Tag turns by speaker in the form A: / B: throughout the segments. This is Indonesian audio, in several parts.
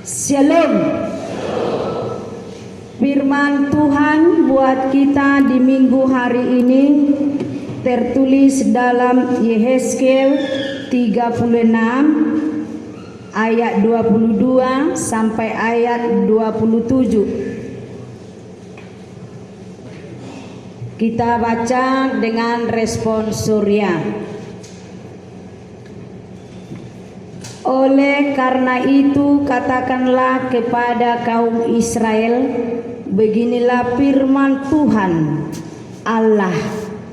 A: Shalom. Firman Tuhan buat kita di minggu hari ini tertulis dalam Yehezkiel 36 ayat 22 sampai ayat 27. Kita baca dengan respon Surya. Oleh karena itu katakanlah kepada kaum Israel, beginilah firman Tuhan Allah,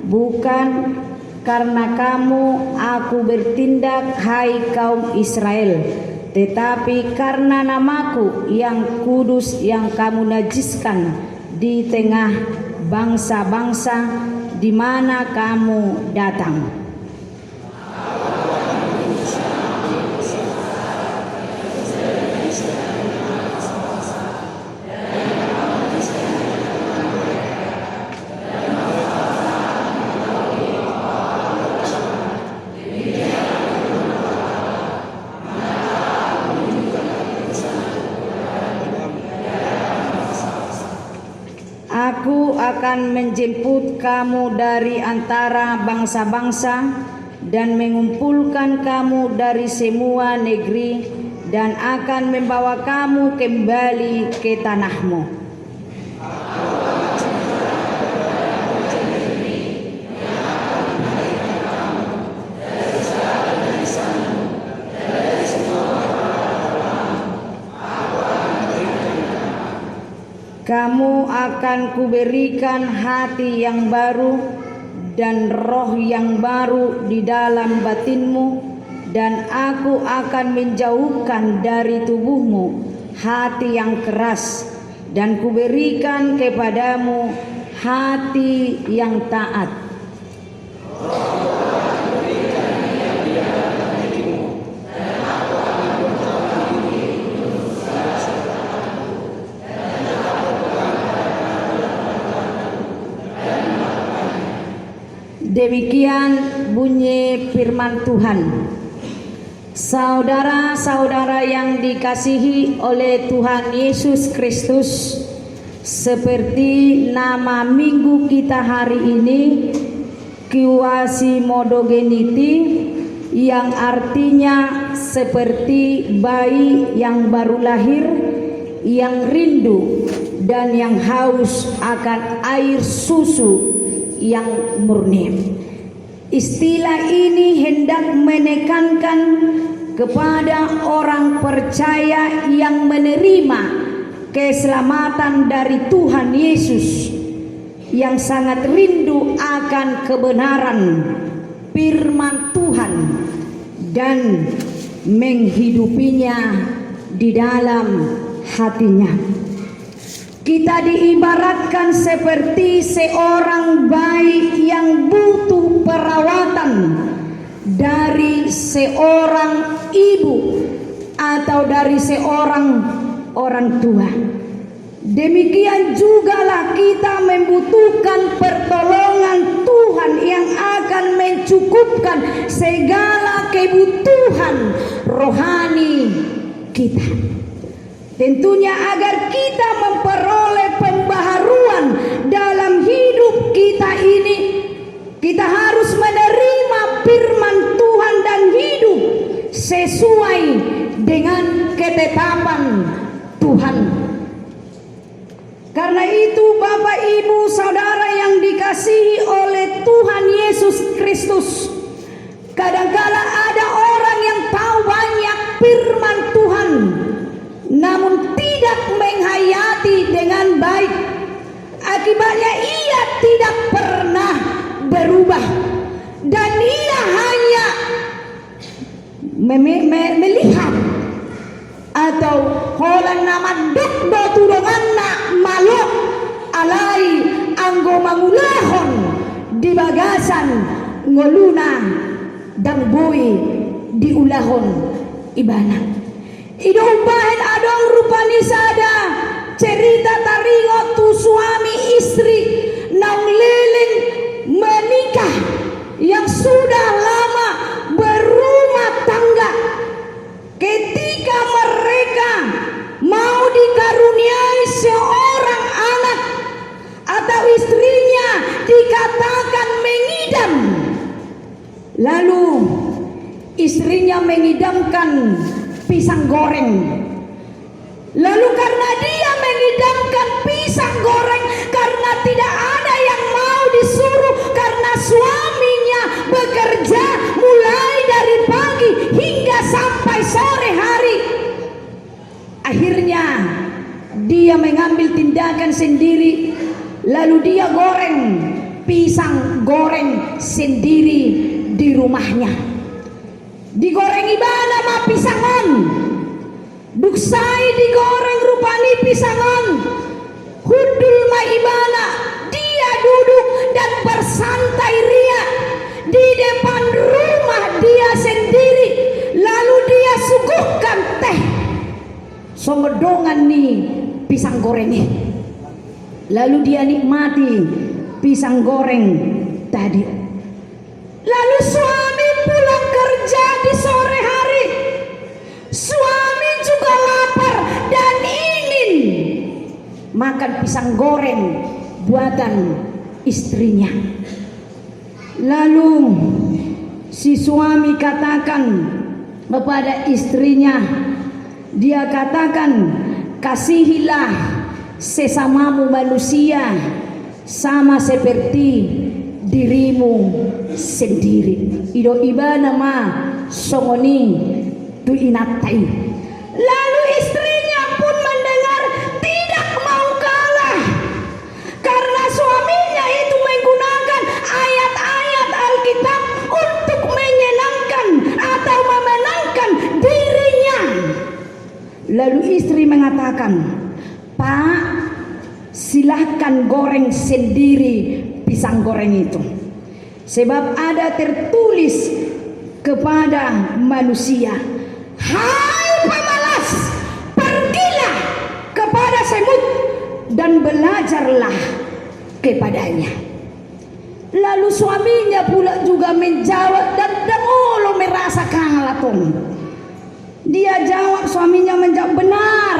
A: bukan karena kamu aku bertindak hai kaum Israel, tetapi karena namaku yang kudus yang kamu najiskan di tengah bangsa-bangsa di mana kamu datang. Aku akan menjemput kamu dari antara bangsa-bangsa dan mengumpulkan kamu dari semua negeri dan akan membawa kamu kembali ke tanahmu. Kamu akan kuberikan hati yang baru dan roh yang baru di dalam batinmu, dan aku akan menjauhkan dari tubuhmu hati yang keras dan kuberikan kepadamu hati yang taat. Demikian bunyi firman Tuhan. Saudara-saudara yang dikasihi oleh Tuhan Yesus Kristus, seperti nama minggu kita hari ini, Quasimodogeniti, yang artinya seperti bayi yang baru lahir, yang rindu dan yang haus akan air susu yang murni. Istilah ini hendak menekankan kepada orang percaya yang menerima keselamatan dari Tuhan Yesus, yang sangat rindu akan kebenaran firman Tuhan dan menghidupinya di dalam hatinya. Kita diibaratkan seperti seorang bayi yang butuh perawatan dari seorang ibu atau dari seorang orang tua. Demikian jugalah kita membutuhkan pertolongan Tuhan yang akan mencukupkan segala kebutuhan rohani kita. Tentunya agar kita memperoleh pembaharuan dalam hidup kita ini, kita harus menerima firman Tuhan dan hidup sesuai dengan ketetapan Tuhan. Karena itu Bapak Ibu Saudara yang dikasihi oleh Tuhan Yesus Kristus, kadangkala ada orang yang tahu banyak firman Tuhan, namun tidak menghayati dengan baik. Akibatnya ia tidak pernah berubah dan ia hanya melihat atau holang nama dok turunganna malok alai anggo mangulahon di bagasan ngoluna dan bui di ulahon ibana. Idobahen adong rupani sada cerita taringo tu suami istri nang leleng menikah yang sudah lama berumah tangga. Ketika mereka mengidamkan pisang goreng. Lalu karena dia mengidamkan pisang goreng, karena tidak ada yang mau disuruh, karena suaminya bekerja mulai dari pagi hingga sampai sore hari. Akhirnya dia mengambil tindakan sendiri, lalu dia goreng pisang goreng sendiri di rumahnya. Digorengi bana ma pisangon, duksai digoreng rupani pisangon, hudul ma ibana. Dia duduk dan bersantai ria di depan rumah dia sendiri, lalu dia suguhkan teh somedongan nih pisang gorengnya. Lalu dia nikmati pisang goreng tadi. Lalu suami pulang kerja di sore hari. Suami juga lapar dan ingin makan pisang goreng buatan istrinya. Lalu si suami katakan kepada istrinya, dia katakan, kasihilah sesamamu manusia sama seperti dirimu sendiri. Ido ibana ma songoni tu inatai. Lalu istrinya pun mendengar tidak mau kalah, karena suaminya itu menggunakan ayat-ayat Alkitab untuk menyenangkan atau memenangkan dirinya. Lalu istri mengatakan, Pak, silahkan goreng sendiri pisang goreng itu, sebab ada tertulis kepada manusia, hai pemalas, pergilah kepada semut dan belajarlah kepadanya. Lalu suaminya pula juga menjawab, dan dengolo merasa kalah tong. Dia jawab, suaminya menjawab, benar,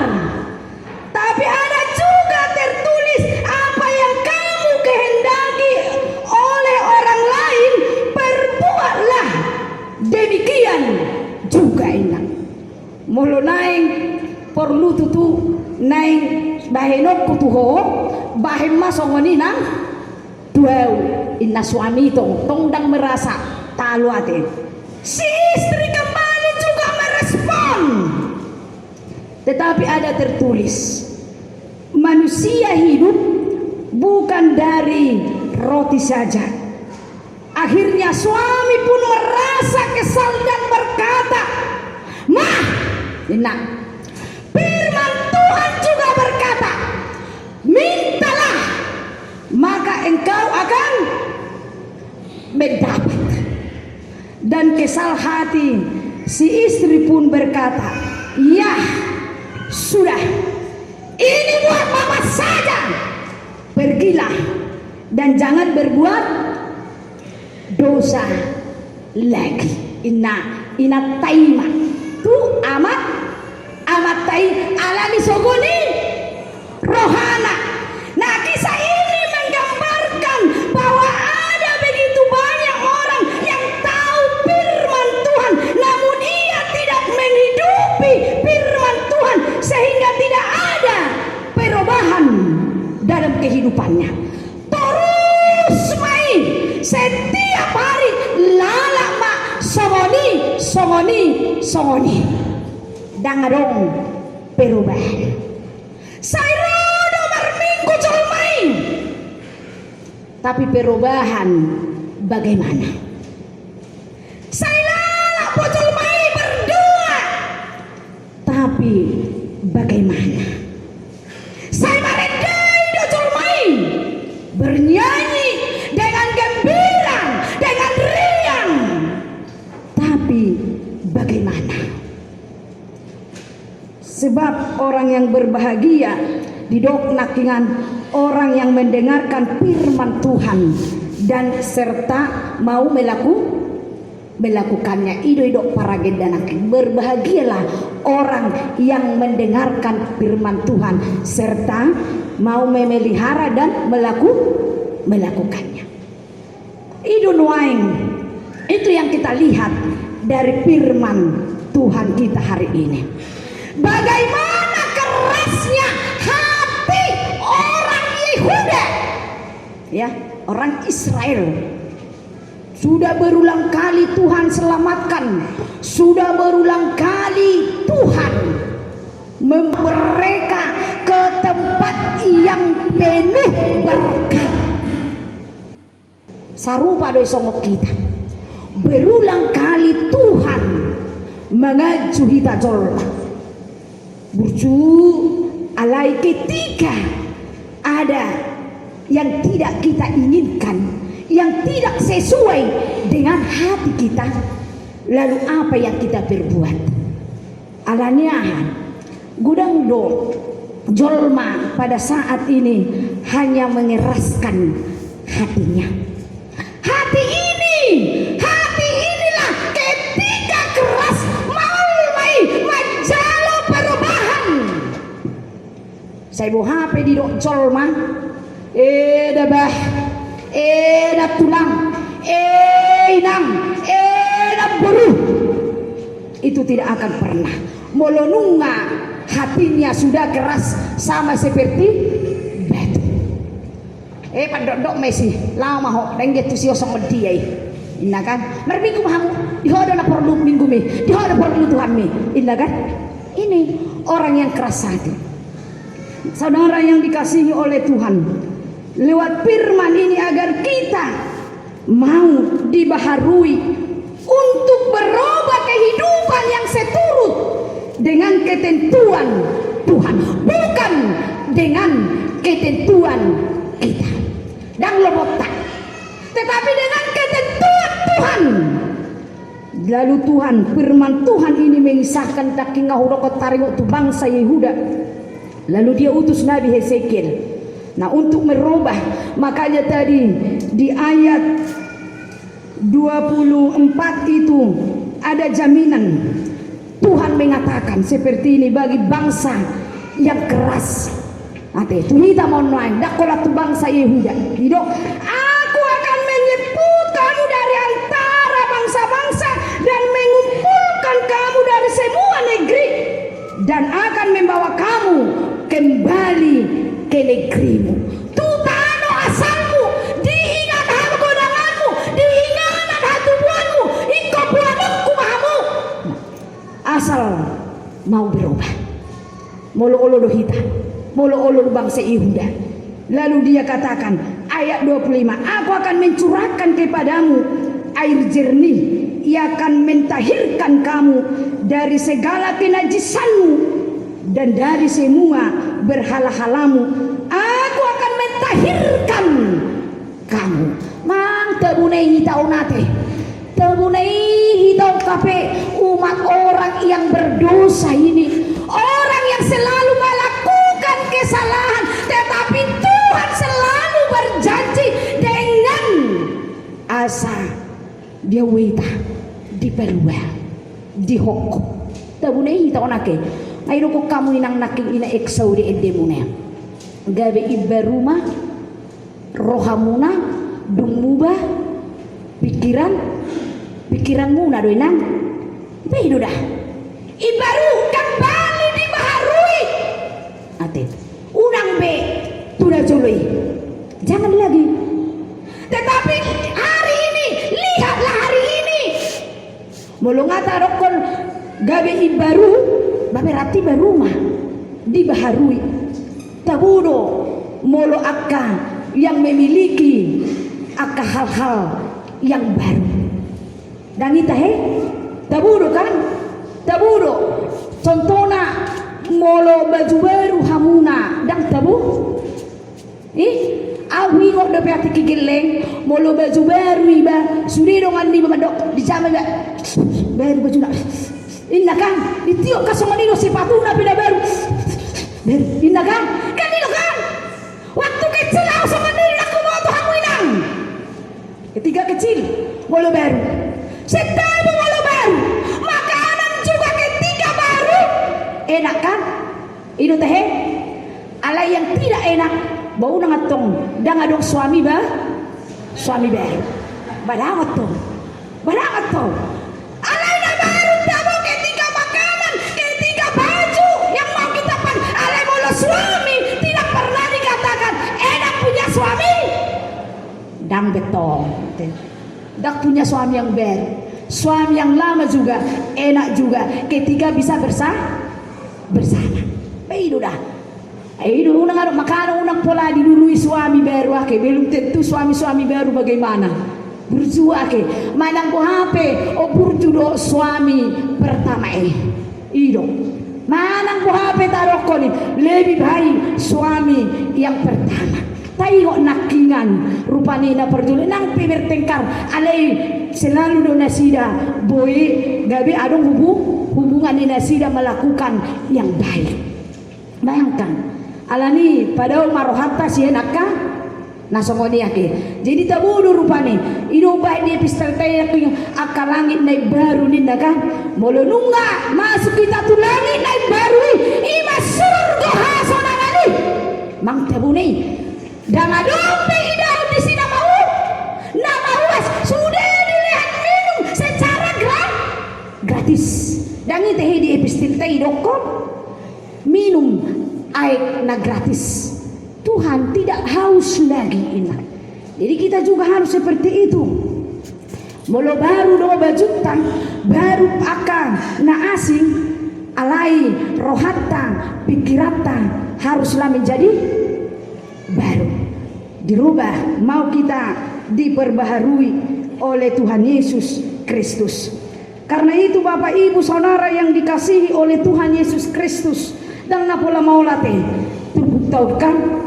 A: tapi ada juga tertulis, apa yang kamu kehendaki oleh orang lain, perbuatlah demikian juga enak. Mulu naing perlu tutu naing bahenok kutuho bahem masongoni nang duel inna suami tong dang merasa taluate. Si istri kembali juga merespon, tetapi ada tertulis, manusia hidup bukan dari roti saja. Akhirnya suami pun merasa kesal dan berkata, "Mah, enak. Firman Tuhan juga berkata, mintalah, maka engkau akan mendapat." Dan kesal hati si istri pun berkata, "Ya, sudah. Ini buat mama saja. Pergilah dan jangan berbuat dosa lagi." Ina taima tu amat tai alami sogoni rohana. Nah, kisah ini menggambarkan bahwa ada begitu banyak orang yang tahu firman Tuhan, namun ia tidak menghidupi firman Tuhan, sehingga tidak ada perubahan dalam kehidupannya. Terus main setiap hari lala mak songoni dangadong perubahan. Saya nomor minggu main, tapi perubahan bagaimana? Saya lala pocol main berdua, tapi bagaimana? Saya merendai docol main bernyanyi dengan gembira, dengan riang, tapi bagaimana? Sebab orang yang berbahagia didoknakingan orang yang mendengarkan firman Tuhan dan serta mau melakukannya. Ido para gendanakin, berbahagialah orang yang mendengarkan firman Tuhan serta mau memelihara dan melakukannya. Ido nuaing, itu yang kita lihat dari firman Tuhan kita hari ini. Bagaimana kerasnya hati orang Yehuda, ya, orang Israel. Sudah berulang kali Tuhan selamatkan, sudah berulang kali Tuhan membawa mereka ke tempat yang penuh berkat. Sarupa doi songok kita, berulang kali Tuhan mengaju kita jolma. Burju alai ketika ada yang tidak kita inginkan, yang tidak sesuai dengan hati kita, lalu apa yang kita berbuat? Alanya gudang do jolma pada saat ini hanya mengeraskan hatinya. Hati inilah ketika keras maulmai majalo perubahan. Saya bawa HP di dok jolma, dabah, dah tulang, nang, dah beruh. Itu tidak akan pernah. Molonunga hatinya sudah keras sama seperti batu. Pandok Messi lama ho dengget tu sio sama dia. Inna kan? Merminggu mahamu dihodo na perlu minggu me, dihodo perlu Tuhan me. Inna kan? Ini orang yang keras hati. Saudara yang dikasihi oleh Tuhan, lewat firman ini agar kita mau dibaharui untuk berubah kehidupan yang seturut dengan ketentuan Tuhan, bukan dengan ketentuan kita dan lobotak, tetapi dengan ketentuan Tuhan. Lalu Tuhan, firman Tuhan ini mengisahkan taking ngahurokot taringo tu bangsa Yehuda. Lalu dia utus Nabi Hesekiel. Nah, untuk merubah, makanya tadi di ayat 24 itu ada jaminan. Tuhan mengatakan seperti ini bagi bangsa yang keras. Ate tu kita mau naik dak kola tu bangsa Yehuda. Hidup, aku akan menyebut kamu dari antara bangsa-bangsa dan mengumpulkan kamu dari semua negeri dan akan membawa kamu kembali ke negerimu. Tutano asalmu, diingat hal godanganmu, diingat hal tubuhanmu, ikut pulanku mahamu. Asal mau berubah. Molo-olo hita, molo-olo bangsa Yehuda. Lalu dia katakan, ayat 25, aku akan mencurahkan kepadamu air jernih, ia akan mentahirkan kamu dari segala kenajisanmu dan dari semua berhala-halamu. Aku akan mentahirkan kamu. Mang tebunei hitau nate, tebunei hitau kape umat orang yang berdosa ini, orang yang selalu melakukan kesalahan, tetapi Tuhan selalu berjanji dengan asa dia wita diperluah dihukum. Tebunei hitau nake. Ayo ko kamu inang naking ina eksau di edemuna. Gabe ibaruma rohamuna dumuba pikiranmu na do inang. Begitu dah. Ibaru kembali dibaharui. Ate. Unang be tuna jului. Jangan lagi. Tetapi hari ini, lihatlah hari ini. Molongata rokon gabe ibaru baberati baruma dibaharui. Tabudo molo akka yang memiliki akka hal-hal yang baru. Dan ita tabudo kan? Tabudo contohna molo baju baru hamuna dan tabu. Awi ngok dapat hati kigeleng molo baju baru iba sudiro ngandi bamadok dijama ba baru baju nak. Inna kan ditiok kasomanino sepatuna bina baru. Inna kan kanino kan waktu kecil aku sama diri aku mau tuh kamu inang. Ketika kecil molo baru, setabu molo baru, makanan juga ketika baru. Enak kan? Itu teh ala yang tidak enak bau nangatong dangadong suami baru. Badangat tuh. Alay toh. Dak punya suami yang baru, suami yang lama juga enak juga ketika bisa bersama. Itu dah. Itu unang makanan unang pola didului suami baru ake belum tentu suami baru bagaimana. Burju ake manang ko HP o burju do suami pertama Ido. Manang ko HP taroko ni lebih baik suami yang pertama. Tayo nakingan rupani na perjuli nang pibertengkar alay selalu do nasida boy gabi adong hubungan ni nasida melakukan yang baik. Bayangkan alani padahal marohata si enakka nasongoni ake jadi tabudo rupani ido baik di epistel tayo akal langit naik baru ninda kan molo nunga masuk kita tu langit naik baru ima surga hasonangani mang tabuni dan adombe idau di sini nama uas sudah dilihat minum secara gratis dan itu di epistel tayo dokon minum air na gratis. Tuhan tidak haus lagi ingat. Jadi kita juga harus seperti itu. Molo baru do bajutan, baru akan na asing, alai rohata, pikirata haruslah menjadi baru. Dirubah, mau kita diperbaharui oleh Tuhan Yesus Kristus. Karena itu Bapak Ibu Saudara yang dikasihi oleh Tuhan Yesus Kristus dan napola maulate terbuktikan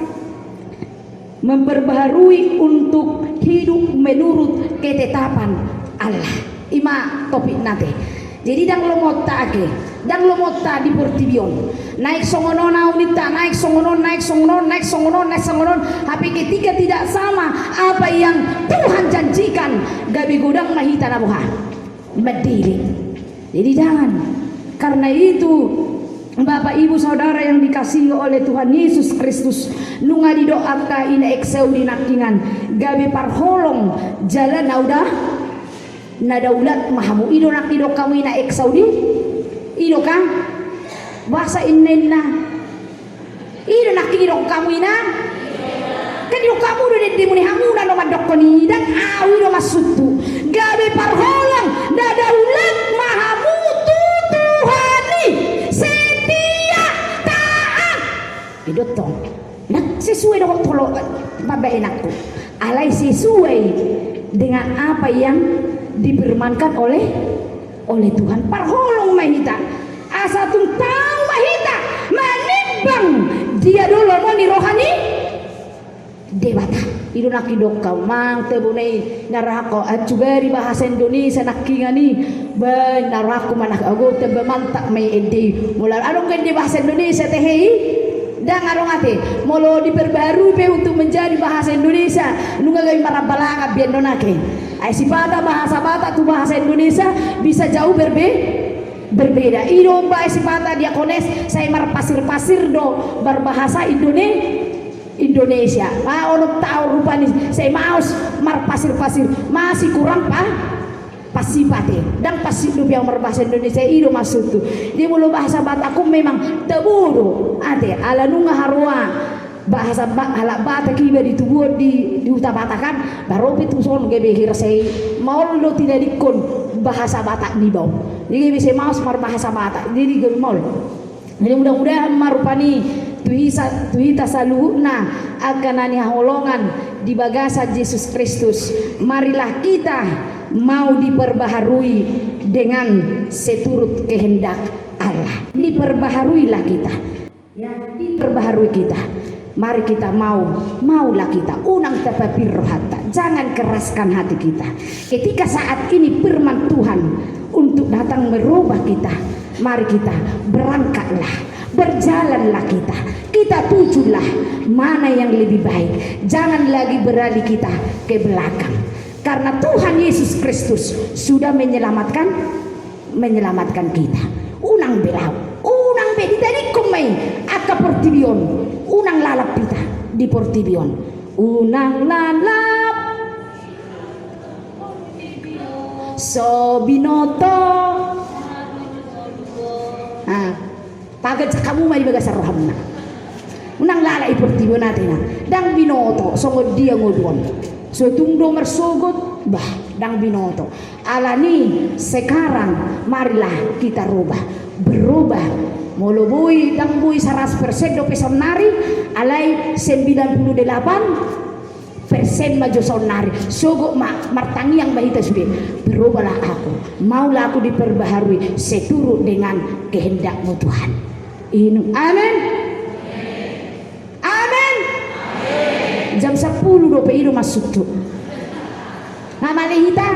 A: memperbaharui untuk hidup menurut ketetapan Allah. Ima topik nate. Jadi dang lomota ake, dang lomota di portibion. Naik songonon unita, naik songonon. Tapi ketika tidak sama apa yang Tuhan janjikan, gabi godang mahita nabuha. Medili. Jadi jangan. Karena itu Bapak Ibu Saudara yang dikasihi oleh Tuhan Yesus Kristus, nunga didoaka ina ekseu dinakingan gabe parholong jalan na daulat mahamu ido nak ido kamu ina ekseu di ido kan bahasa inna ido nak ido kamu ina kan ido kamu do di muni hamu na no madokoni dan awi do masutu gabe parholong na daulat mahamu Tuhani idotong nak sesuai dengan tolong babae nakku alai sesuai dengan apa yang difirmankan oleh Tuhan parholong mahita asa tung tahu mahita manimbang dia dulu mau ni rohani dewata idu nak idok kau mang tebunai narako juga di bahasa Indonesia nakingani ben narako manak ago tebe mantak mai ede mulai adong kan di bahasa Indonesia tehei dan arong ate molo diperbarui untuk menjadi bahasa Indonesia nunga gay marabalanga biendonake ay sipada bahasa Batak tu bahasa Indonesia bisa jauh berbeda idomba ay sipata diakones saya marpasir-pasir do berbahasa Indonesia ono tahu rupani saya maus marpasir-pasir masih kurang pasipate dan pasidu yang berbahasa Indonesia itu maksud tu dia mulu bahasa Batakku memang tebudo ate ala nunga harua bahasa ala Batak kiba di tubuh di utabatakan baru itu son gebe hirsei mau lo tidak dikon bahasa Batak di bawah jadi bisa mau mar bahasa Batak jadi gebe mau jadi mudah-mudahan marupani tuhita saluhna akan ani holongan di bagasa Yesus Kristus marilah kita mau diperbaharui dengan seturut kehendak Allah. Diperbaharuilah kita. Ya, diperbaharui kita. Mari kita maulah kita unang tetapi rohata. Jangan keraskan hati kita. Ketika saat ini firman Tuhan untuk datang merubah kita, mari kita berangkatlah, berjalanlah kita. Kita tujulah mana yang lebih baik. Jangan lagi beralih kita ke belakang. Karena Tuhan Yesus Kristus sudah menyelamatkan kita. Unang belau, unang bedi tadi kumai aka portibion, unang lalap kita di portibion, unang lalap so binoto. Pagad sa kamu may bagasa roham na. Unang lalap portibion natin na, dang binoto so dia ngodon. So tungdo mersogot bah dang binoto. Alani sekarang marilah kita berubah. Molo boy dang boy 100% do pesonari alai 98% maju sonari sogok martangi yang bahita sudah berubahlah aku, maulah aku diperbaharui seturut dengan kehendakmu Tuhan. Ini amin. Amin. Jam 10 do peido masuk tu ngamale hita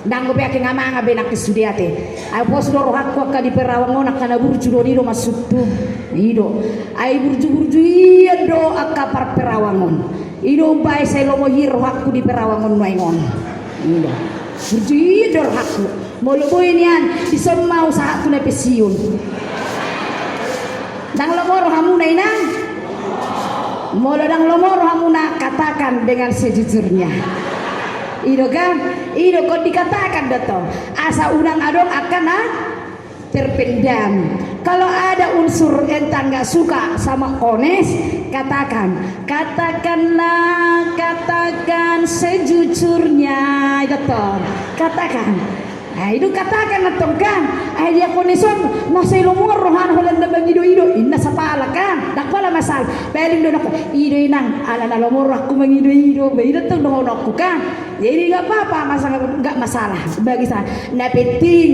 A: dang gope ake ngamanga benak kesudiate ay pos do rohakku akka di perawangon akka na burju do dido masuk tu ido ay burju iya do akka par perawangon ido bay say lomo hiro hakku di perawangon noengon ido burju iya do hakku molo boy nian ison mau saat tu na pesiun dang lomoro hamuna inang molo dang lomoro hamuna katakan dengan sejujurnya. Ido kan, ido kau dikatakan datang asa unang adong akan terpendam. Kalau ada unsur entah nggak suka sama ones, katakan sejujurnya datang, katakan. Nah, itu katakan atong kan dia koneson masih lumur rohan holan na bagi ido inna sa pala kan dakpala masal peling do nako ido inang ala na lumur aku mangido be ido tong dohon aku kan jadi nggak apa-apa nggak masalah bagi saya. Nah penting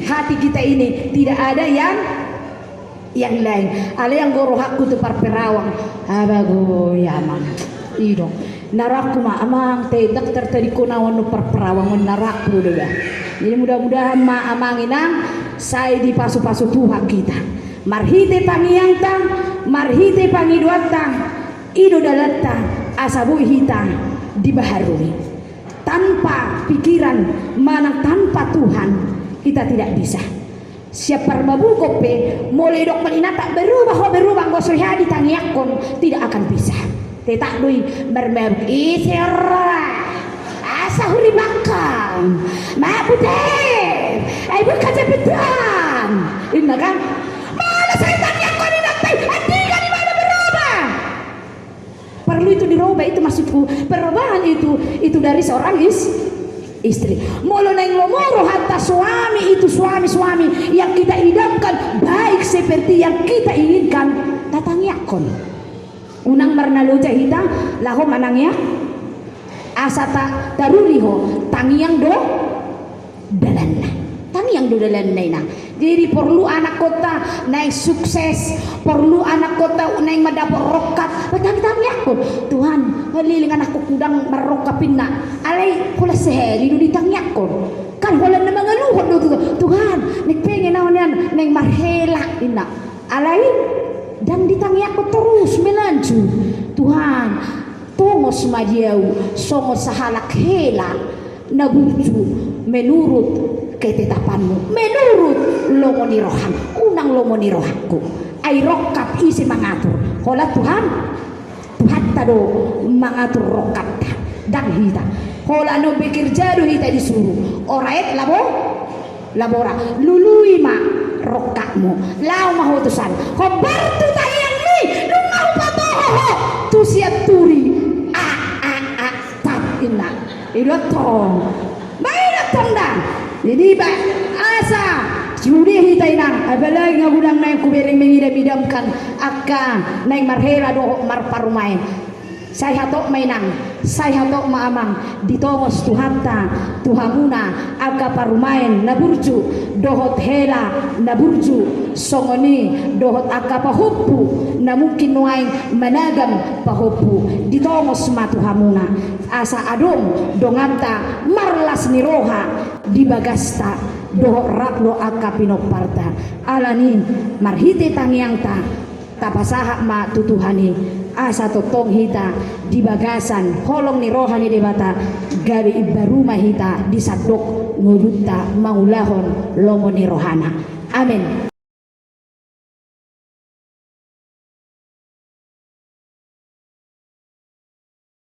A: hati kita ini tidak ada yang lain ala yang goro hakku tu parperawang abago ya mang ido narakku ma amang te dokter tadi ko nawan no parperawang narak dulu ya. Jadi mudah-mudahan maamanginang saya di pasu-pasu Tuhan kita. Marhite pangiang tang, marhite pangiduat tang, ido dalatang, asabu hita dibaharui. Tanpa pikiran, mana tanpa Tuhan kita tidak bisa. Siapa babu kope, mulai dok melinata berubah gosohya di tangiakon tidak akan bisa. Tetak dui bermer isera. Sahuri bakang, mak putih, ibu kaca betan, ini kan, mana setan yang kau dinanti, hati kan di mana berubah? Perlu itu dirubah itu maksudku, perubahan itu dari seorang istri. Molo neng lomoro hatta suami itu suami yang kita idamkan baik seperti yang kita inginkan, datangi akon. Unang marnalo jahita, laho manangnya. Asata daruliho tangiang do dalanna ina. Jadi perlu anak kota naik sukses, perlu anak kota naik mendapat rokat. Tangi aku Tuhan haliling anakku kudang merokapin na alay kula seheri do ditangi aku kan wala na mga luhod do Tuhan nek pengen naon yan neng marhela ina alay dan ditangi aku terus melanjut Tuhan tongos madiau songos sahalak hela nabuju menurut ketetapanmu menurut lomoni roham unang lomoni rohakku ay rokap isi mengatur hola Tuhan tado mengatur rokat dan hita hola no pikir jadu hita disuruh oraet labora lului ma rokakmu lau mahutusan khobar tu tayang ni lu mau patoho tu siap turi ina itu tong baik tong dah jadi ba asa judi hita inang apalagi ngagudang naik kubereng mengidam-idamkan akka naik marhera do marparumay saya hatok mainang saya hatok maamang ditongos tuhanta tuhamuna aga parumain naburju dohot hela naburju songoni dohot aga pahuppu na mungkin nuain managam pahuppu ditongos matuhamuna asa adom donganta marlas niroha di bagasta dohot raklo aga pinoparta alani marhite tangiangta tapasaha ma tutuhani asa totong hita di bagasan holong ni rohani debata gabi ibaruma hita di sadok ngudutta maulahon lomo ni rohana amin.